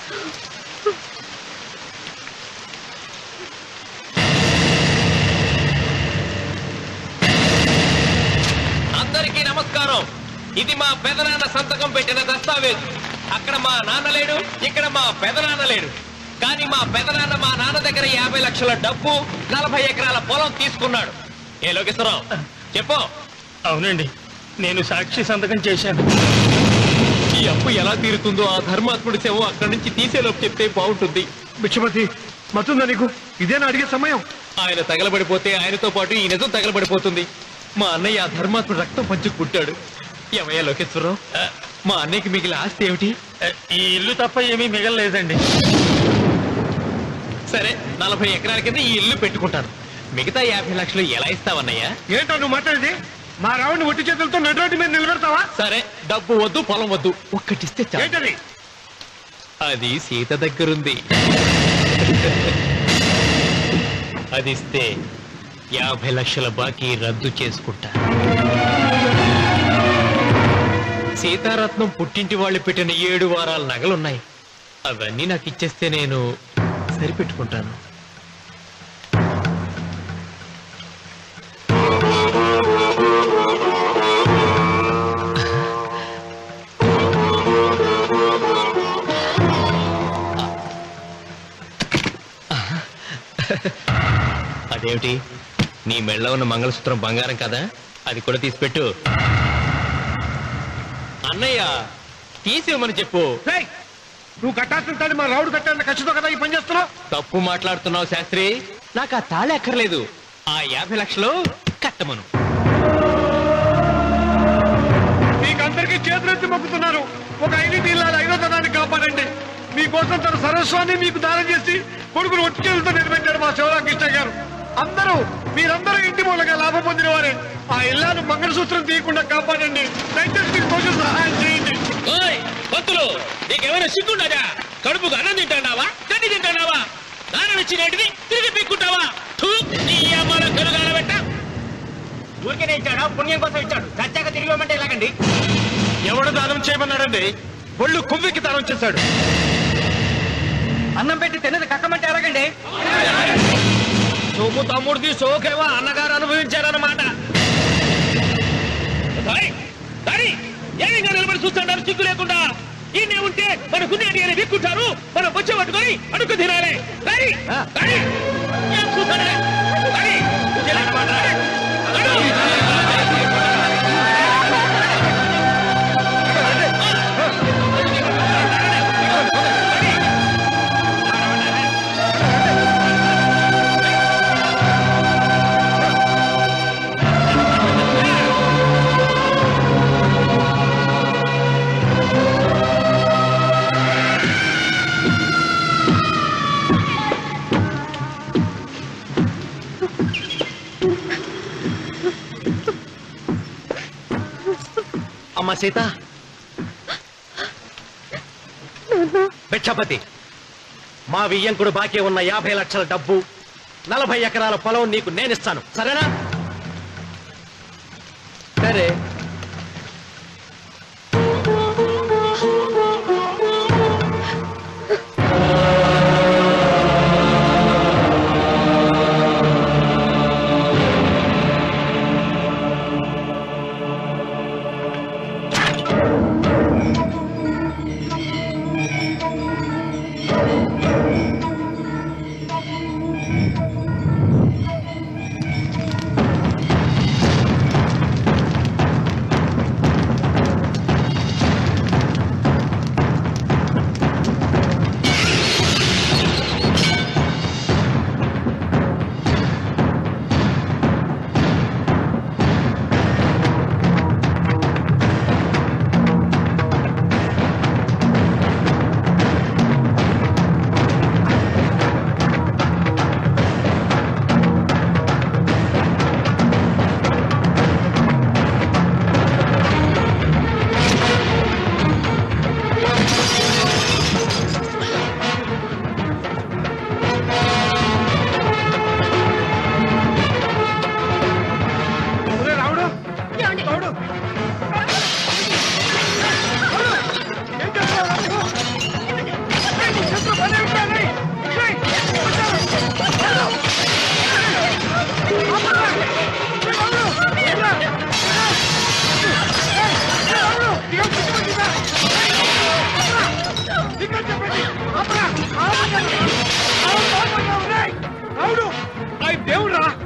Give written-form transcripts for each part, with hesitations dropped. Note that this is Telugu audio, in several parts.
అందరికీ నమస్కారం. ఇది మా పెదనాన్న సంతకం పెట్టిన దస్తావేజు. అక్కడ మా నాన్న లేడు, ఇక్కడ మా పెదనాన్న లేడు. కానీ మా పెదనాన్న మా నాన్న దగ్గర 50 లక్షల డబ్బు 40 ఎకరాల పొలం తీసుకున్నాడు. ఏ లోకేశ్వరరావు చెప్పు. అవునండి, నేను సాక్షి సంతకం చేశాను. ఈ అప్పు ఎలా తీరుతుందో ఆ ధర్మాత్ముడి శవం అక్కడి నుంచి తీసేలోపు చెప్తే బాగుంటుంది. బిక్షపతి, మతుందా నీకు? ఇదేనా అడిగే సమయం? ఆయన తగలబడిపోతే ఆయనతో పాటు ఈ నిజం తగలబడిపోతుంది. మా అన్నయ్య ఆ ధర్మాత్ముడు రక్తం పంచుకు పుట్టాడు. ఏమయ్యా లోకేశ్వరరావు, మా అన్నయ్యకి మిగిలిన ఆస్తి ఏమిటి? ఈ ఇల్లు తప్ప ఏమీ మిగలలేదండి. సరే, 40 ఎకరాల కింద ఈ ఇల్లు పెట్టుకుంటాను. మిగతా 50 లక్షలు ఎలా ఇస్తావన్నయ్యా? ఏంటో నువ్వు మాట్లాడేది? మా రావుని ఒట్టి చేతులతో నడురోడ్డు మీద నిలబెడతావా? సరే, డబ్బు వద్దు, పొలం వద్దు, ఒక్కటిస్తే చాలు. ఏంటది? అది సీత దగ్గరుంది. అది ఇస్తే 50 లక్షల బాకీ రద్దు చేసుకుంటా. సీతారత్నం పుట్టింటి వాళ్ళు పెట్టిన 7 వారాల నగలున్నాయి. అవన్నీ నాకు ఇచ్చేస్తే నేను సరిపెట్టుకుంటాను. అదేమిటి, నీ మెళ్ళలో ఉన్న మంగళసూత్రం బంగారం కదా, అది కూడా తీసిపెట్టు. అన్నయ్య తీసేమని చెప్పు. నువ్వు కట్టాల్సిన మా రావుడు కట్టాలని ఖచ్చితంగా కదా ఈ పని చేస్తున్నావు. తప్పు మాట్లాడుతున్నావు శాస్త్రి. నాకు ఆ తాళి అక్కర్లేదు, ఆ 50 లక్షలు కట్టమను. మీకందరికీ చేతులెత్తి మొక్కుతున్నారు. ఒక ఐడెంటిటీ ఇల్లాలి 5వ తరాన్ని కాపాడండి. మీకోసం తన సర్వస్వాన్ని మీకు దానం చేసి కొడుకును ఒట్టి చేతులతో నిలబెట్టారు మా శివరామకృష్ణ గారు. మీరందరూ ఇంటి మూలంగా లాభం పొందిన వారే. ఆ ఇల్లాను మంగళసూత్రం తీయకుండా కాపాడండి. దయచేసి మీకు కొంచెం సహాయం చేయండి. భక్తులు, నీకేమైనా సిగ్గుండదా? కడుపుకు అన్నం తింటాడావా, గడ్డి తింటాడావా? దానం ఇచ్చినట్టుది తిరిగి పీక్కుంటావా? ఊరికే ఇచ్చాడా? పుణ్యం కోసం ఇచ్చాడు. చచ్చాక తిరిగి ఇవ్వమంటే ఎలాగండి? ఎవడు దానం చేయమన్నాడండి? ఒళ్ళు కొవ్వికి దానం చేశాడు. అన్నం పెట్టి తిన్నది కక్కమంటే ఎలాగండి? సోము తమ్ముడిది సోకేవా అన్నగారు అనుభవించారన్నమాట. ఏమిగా నిలబడి చూస్తుంటారు సిగ్గు లేకుండా? ఈయనే ఉంటే మన గుండె అని విక్కుంటారు, మనం వచ్చే పట్టుకొని అడుగు తినాలి. అమ్మ సీత, భిక్షపతి, మా వియ్యంకుడు బాకీ ఉన్న 50 లక్షల డబ్బు 40 ఎకరాల పొలం నీకు నేనిస్తాను, సరేనా? సరే.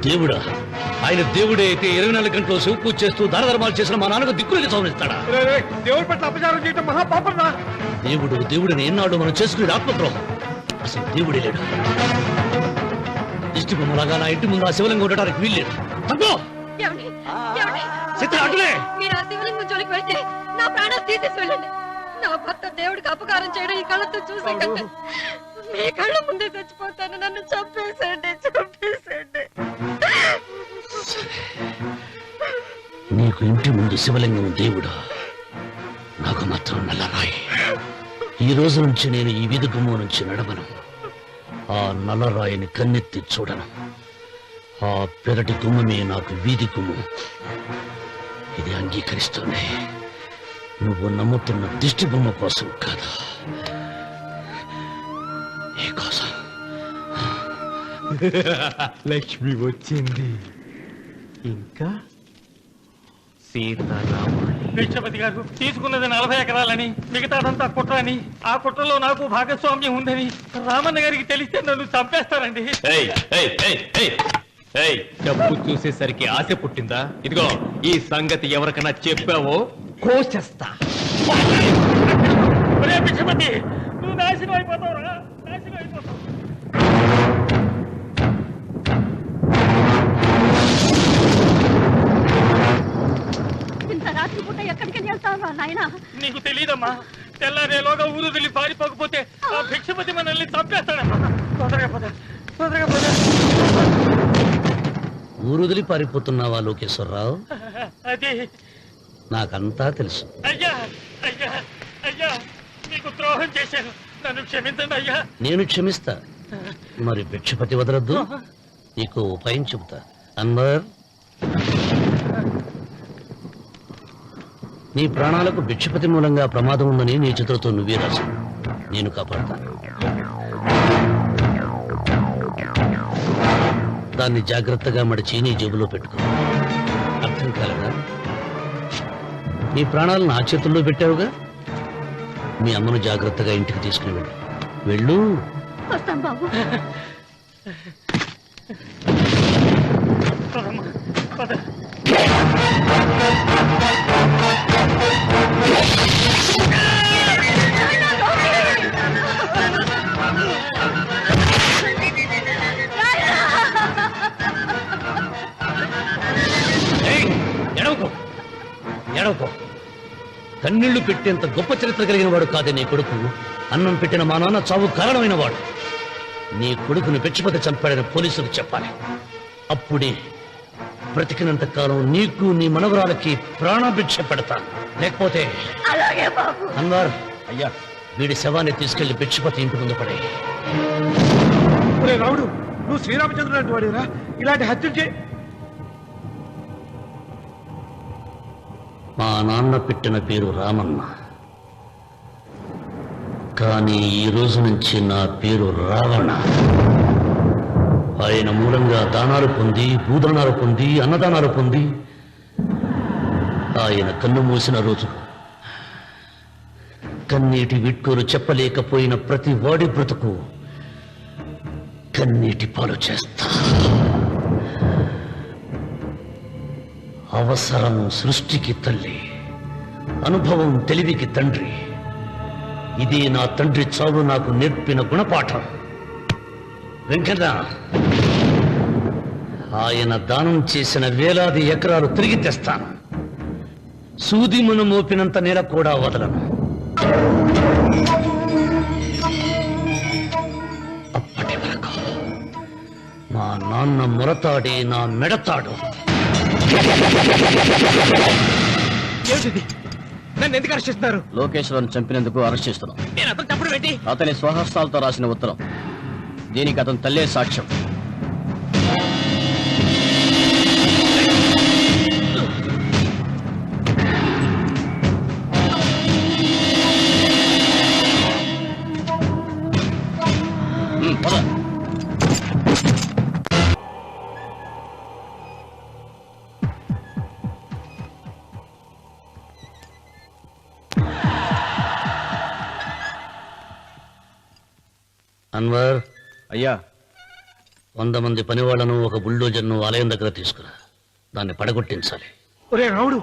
దేవుడా? ఆయన దేవుడే అయితే 24 గంటలు శివ పూజ చేస్తూ దానధర్మాలు చేసిన మా నాన్నకు దిక్కులకి సౌరిస్తాడా? దేవుడి పట్ల అపచారం చేయటం మహాపాపం రా. దేవుడిని ఎన్నాడు మనం చేసుకునే ఆత్మద్రోహం. అసలు దేవుడే లేడు. దిష్టి బొమ్మలాగా నా ఇంటి ముందు ఆ శివలింగం ఉండడానికి వీల్లేదు. తగ్గో! ఏమండి? ఏమండి? చిత్ర అటులే! మీరు ఆ శివలింగం జోలికి వెళ్తే నా ప్రాణాలు తీసేసి వెళ్ళండి. నా భర్త దేవుడికి అపకారం చేయడం ఈ కళ్ళతో చూసే కంటే మీ కళ్ళ ముందే చచ్చిపోతాను. నన్ను చంపేసేయండి, చంపేసేయండి. నీకు ఇంటి ముందు శివలింగం దేవుడా, నాకు మాత్రం నల్లరాయి. ఈ రోజు నుంచి నేను ఈ వీధి గుమ్మం నుంచి నడవను. ఆ నల్లరాయిని కన్నెత్తి చూడను. ఆ పెరటి గుమ్మమే నాకు వీధి గుమ్మం. ఇది అంగీకరిస్తోంది. నువ్వు నమ్ముతున్న దిష్టి బొమ్మ కోసం కాదు, ఈ కోసం. లక్ష్మి వచ్చింది. ఇంకా సీతారామాలి. భిక్షపతి గారు తీసుకున్నది 40 ఎకరాలని, మిగతాదంతా కుట్ర అని, ఆ కుట్రలో నాకు భాగస్వామ్యం ఉందని రామన్న గారికి తెలిస్తే నన్ను చంపేస్తారండి. డబ్బు చూసేసరికి ఆశ పుట్టిందా? ఇదిగో ఈ సంగతి ఎవరికైనా చెప్పావో కోసేస్తా. ఒరే భిక్షపతి, నువ్వు నాశనం అయిపోతావురా, నాశనం అయిపోతావు. ఇంత రాత్రి పూట ఎక్కడికి వెళ్తావా నాయనా? నీకు తెలియదమ్మా, తెల్లారేలోగా ఊరు వెళ్ళి పారిపోకపోతే ఆ భిక్షపతి మనల్ని చంపేస్తాడమ్మా. తొందరగా పద, తొందరగా పద. ఊరుదిలి పారిపోతున్నావా లోకేశ్వరరావు? అది నాకంతా తెలుసు. అయ్యా, అయ్యా, అయ్యా, నీకు ద్రోహం చేశాను, నన్ను క్షమించండి అయ్యా. నేను క్షమిస్తా. మరి భిక్షపతి వదలొద్దు. నీకు ఉపాయం చెబుతా. అన్వర్, నీ ప్రాణాలకు భిక్షపతి మూలంగా ప్రమాదం ఉందని నీ చేతులతో నువ్వే రాసు. నేను కాపాడతాను. దాన్ని జాగ్రత్తగా మడిచి నీ జేబులో పెట్టుకో. అర్థం కాలేదా? నీ ప్రాణాలను నా చేతుల్లో పెట్టావుగా. మీ అమ్మను జాగ్రత్తగా ఇంటికి తీసుకుని వెళ్ళు. వెళ్ళు. వస్తాం బాబు. పదమ్మా, పద. ఎడవకో, ఎడవకో. కన్నీళ్లు పెట్టేంత గొప్ప చరిత్ర కలిగిన వాడు కాదే నీ కొడుకు. అన్నం పెట్టిన మా నాన్న చావు కారణమైన వాడు. నీ కొడుకుని భిక్షపతి చంపాడని పోలీసులకు చెప్పాలి. అప్పుడే బ్రతికినంత కాలం నీకు నీ మనవరాలకి ప్రాణభిక్ష పెడతాను. లేకపోతే అలాగే బాబు. అన్వర్, అయ్యా, వీడి శవాన్ని తీసుకెళ్లి భిక్షపతి ఇంటి ముందు పడే. ఒరే రావుడు, నువ్వు శ్రీరామచంద్రుడు లాంటి వాడిరా. ఇలాంటి హత్యలు చే. మా నాన్న పెట్టిన పేరు రామన్న, కానీ ఈ రోజు నుంచి నా పేరు రావణ. ఆయన మూలంగా దానాలు పొంది, భూదానాలు పొంది, అన్నదానాలు పొంది, ఆయన కన్ను మూసిన రోజు కన్నీటి విట్కూరు చెప్పలేకపోయిన ప్రతి వాడి బ్రతుకు కన్నీటి పాలు చేస్తా. అవసరం సృష్టికి తల్లి, అనుభవం తెలివికి తండ్రి. ఇది నా తండ్రి చావు నాకు నేర్పిన గుణపాఠం. వెంకన్న, ఆయన దానం చేసిన వేలాది ఎకరాలు తిరిగి తెస్తాను. సూది మనం మోపినంత నేల కూడా వదలను. అప్పటి వరకు మా నాన్న మొరతాడే నా మెడతాడు. నన్ను ఎందుకు అరెస్ట్ చేస్తున్నారు? లోకేశ్వరన్ చంపినందుకు అరెస్ట్ చేస్తున్నాం. నేను అతను తప్పుడు పెట్టి అతని స్వహస్తాలతో రాసిన ఉత్తరం. దీనికి అతను తల్లే సాక్ష్యం. పద. అన్వర్, అయ్యా, 100 మంది పనివాళ్లను ఒక బుల్డోజర్ను ఆలయం దగ్గర తీసుకురా. దాన్ని పడగొట్టించాలి. ఒరే రాముడు,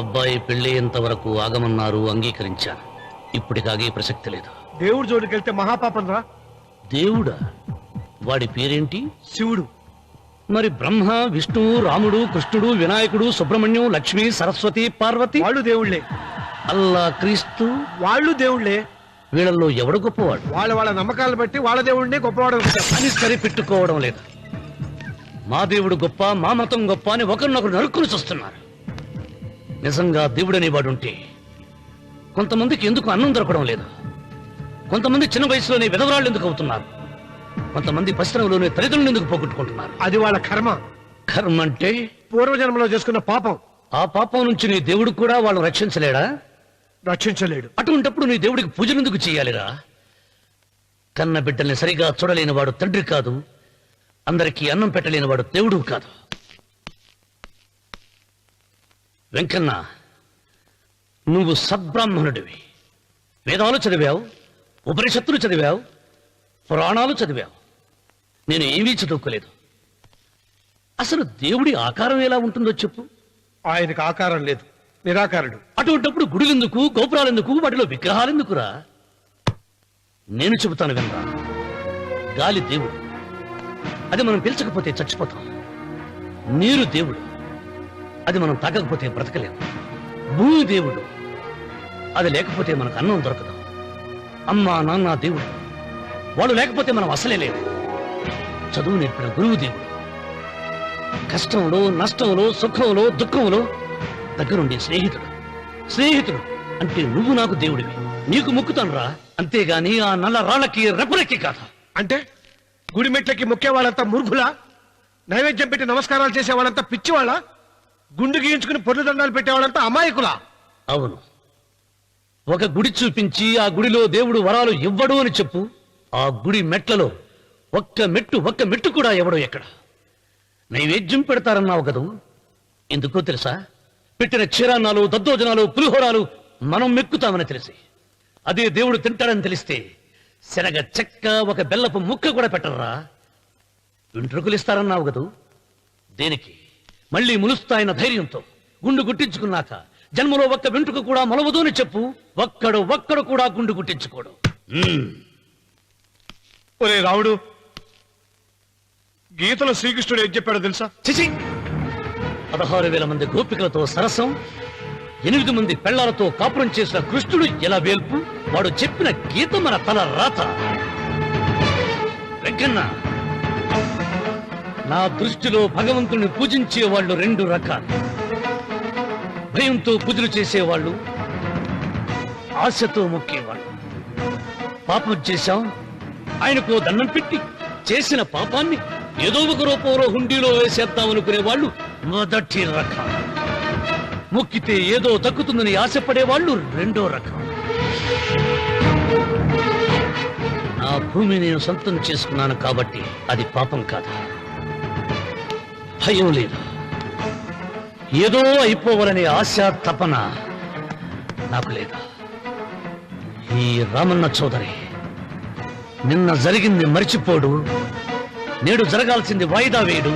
అబ్బాయి పెళ్ళయ్యేంత వరకు ఆగమన్నారు, అంగీకరించాను. ఇప్పటికి ఆగే ప్రసక్తి లేదు. దేవుడి జోడికి వెళ్తే మహాపాపం రా. దేవుడా? వాడి పేరేంటి? శివుడు. మరి బ్రహ్మ, విష్ణువు, రాముడు, కృష్ణుడు, వినాయకుడు, సుబ్రహ్మణ్యం, లక్ష్మి, సరస్వతి, పార్వతి, వాళ్ళు దేవుళ్ళే. అల్లా, క్రీస్తు, వాళ్ళు దేవుళ్ళే. వీళ్ళల్లో ఎవడు గొప్పవాడు? వాళ్ళ నమ్మకాలను బట్టి వాళ్ళ దేవుడిని గొప్పవాడు అనుకుంటారు. అని సరిపెట్టుకోవడం లేదు. మా దేవుడు గొప్ప, మా మతం గొప్ప అని ఒకరినొకరు నరుక్కుని చూస్తున్నారు. నిజంగా దేవుడనే వాడుంటే కొంతమందికి ఎందుకు అన్నం దొరకడం లేదు? కొంతమంది చిన్న వయసులోనే విధవరాళ్ళు ఎందుకు అవుతున్నారు? కొంతమంది పశ్చిమలోనే తల్లిదండ్రులు ఎందుకు పోగొట్టుకుంటున్నారు? అది వాళ్ళ కర్మ. కర్మ అంటే పూర్వజన్మలో చేసుకున్న పాపం. ఆ పాపం నుంచి నీ దేవుడు కూడా వాళ్ళు రక్షించలేడా? రక్షించలేడు. అటువంటప్పుడు నీ దేవుడికి పూజలెందుకు చేయాలిరా? కన్న బిడ్డల్ని సరిగా చూడలేని వాడు తండ్రి కాదు, అందరికీ అన్నం పెట్టలేని వాడు దేవుడు కాదు. వెంకన్న, నువ్వు సద్బ్రాహ్మణుడివి. వేదాలు చదివావు, ఉపనిషత్తులు చదివావు, పురాణాలు చదివావు. నేను ఏమీ చదువుకోలేదు. అసలు దేవుడి ఆకారం ఎలా ఉంటుందో చెప్పు. ఆయనకు ఆకారం లేదు, నిరాకారుడు. అటువంటప్పుడు గుడులెందుకు, గోపురాలెందుకు, వాటిలో విగ్రహాలెందుకురా? నేను చెబుతాను వినరా. గాలి దేవుడు, అది మనం పీల్చకపోతే చచ్చిపోతాం. నీరు దేవుడు, అది మనం తాగకపోతే బ్రతకలేము. భూమి దేవుడు, అది లేకపోతే మనకు అన్నం దొరకదు. అమ్మా నాన్న దేవుడు, వాళ్ళు లేకపోతే మనం అసలే లేవు. చదువు నేర్పిన గురువు దేవుడు, కష్టంలో, నష్టంలో, సుఖంలో, దుఃఖంలో దగ్గరుండే స్నేహితుడు. స్నేహితుడు అంటే నువ్వు నాకు దేవుడివి. నీకు మొక్కుతాను రా, అంతేగాని ఆ నల్ల రాళ్ళకి రెప్పలెక్కి కాదు. అంటే గుడి మెట్లకి మొక్కే వాళ్ళంతా మూర్ఖులా? నైవేద్యం పెట్టి నమస్కారాలు చేసే వాళ్ళంతా పిచ్చివాళ్ళ? గుండు గీయించుకుని పొర్లు దండాలు పెట్టేవాళ్ళంతా అమాయకులా? అవును. ఒక గుడి చూపించి ఆ గుడిలో దేవుడు వరాలు ఇవ్వడు అని చెప్పు. ఆ గుడి మెట్లలో ఒక్క మెట్టు కూడా ఎవడో ఎక్కడ. నైవేద్యం పెడతారన్నావు కదూ, ఎందుకో తెలుసా? పెట్టిన క్షీరాన్నాలు, దద్దోజనాలు, పులిహోరాలు మనం మెక్కుతామని తెలిసి, అదే దేవుడు తింటాడని తెలిస్తే శనగ చెక్క, ఒక బెల్లపు ముక్క కూడా పెట్టరా. వెంట్రుకలు ఇస్తారన్నావు కదూ, దేనికి? మళ్ళీ ములుస్తాయన్న ధైర్యంతో గుండు గుట్టించుకున్నాక జన్మలో ఒక్క వెంట్రుక కూడా మొలవదు అని చెప్పు. ఒక్కడు కూడా గుండు గుట్టించుకోడు. ఒరే రావుడు, గీతలో శ్రీకృష్ణుడు ఏం చెప్పాడో తెలుసా? చిచి! 16,000 మంది గోపికలతో సరసం, 8 మంది పెళ్లాలతో కాపురం చేసిన కృష్ణుడు ఎలా వేల్పు? వాడు చెప్పిన గీత మన తల రాత. వెంకన్న, నా దృష్టిలో భగవంతుని పూజించే వాళ్ళు 2 రకాలు. భయంతో పూజలు చేసేవాళ్ళు, ఆశతో మొక్కేవాళ్ళు. పాపం చేశాం, ఆయనకు దండం పెట్టి చేసిన పాపాన్ని ఏదో ఒక రూపంలో హుండీలో వేసేద్దామనుకునే వాళ్ళు మొదటి రకం. మొక్కితే ఏదో దక్కుతుందని ఆశపడేవాళ్ళు 2వ రకం. నా భూమి నేను సొంతం చేసుకున్నాను కాబట్టి అది పాపం కాదు. భయం లేదు, ఏదో అయిపోవాలనే ఆశ, తపన నాకు లేదు. ఈ రామన్న చౌదరి నిన్న జరిగింది మరిచిపోడు, నేడు జరగాల్సింది వాయిదా వేయడు,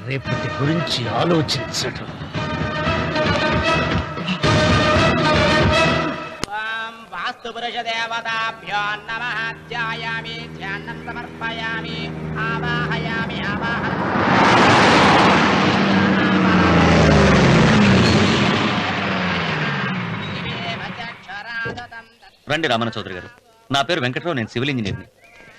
రేపటి గురించి ఆలోచించడు. వాస్తు పురుష దేవతాభ్యో నమః. ధ్యాయామి, ధ్యానం సమర్పయామి, ఆవాహయామి, రండి రామన్న చౌదరి గారు. నా పేరు వెంకట్రావు, నేను సివిల్ ఇంజనీర్ని.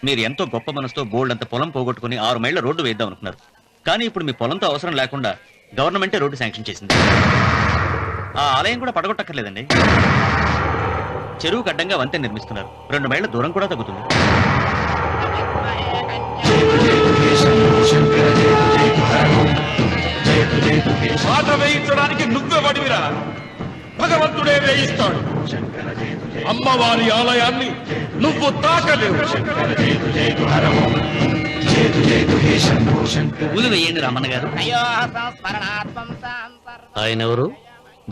మీరు ఎంతో గొప్ప మనసుతో బోల్డ్ అంత పొలం పోగొట్టుకుని 6 మైళ్ళ రోడ్డు వేద్దాం అనుకున్నారు. కానీ ఇప్పుడు మీ పొలంతో అవసరం లేకుండా గవర్నమెంటే రోడ్డు శాంక్షన్ చేసింది. ఆ ఆలయం కూడా పడగొట్టక్కర్లేదండి. చెరువుకు అడ్డంగా వంతెన నిర్మిస్తున్నారు. 2 మైళ్ళ దూరం కూడా తగ్గుతుంది. పాట వేయించడానికి నువ్వే వడివిరా, భగవంతుడే వేయిస్తాడు. అమ్మవారి ఆలయాన్ని నువ్వు తాకలేవు. పూలు వేయండి రామన్న గారు. ఆయన ఎవరు?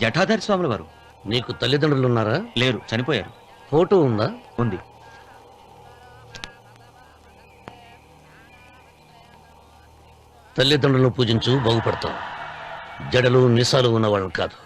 జటాధారి స్వాముల వారు. నీకు తల్లిదండ్రులు ఉన్నారా? లేరు, చనిపోయారు. ఫోటో ఉందా? ఉంది. తల్లిదండ్రులను పూజించు బాగుపడతావు. జడలు నిసాలు ఉన్నవాళ్ళని కాదు.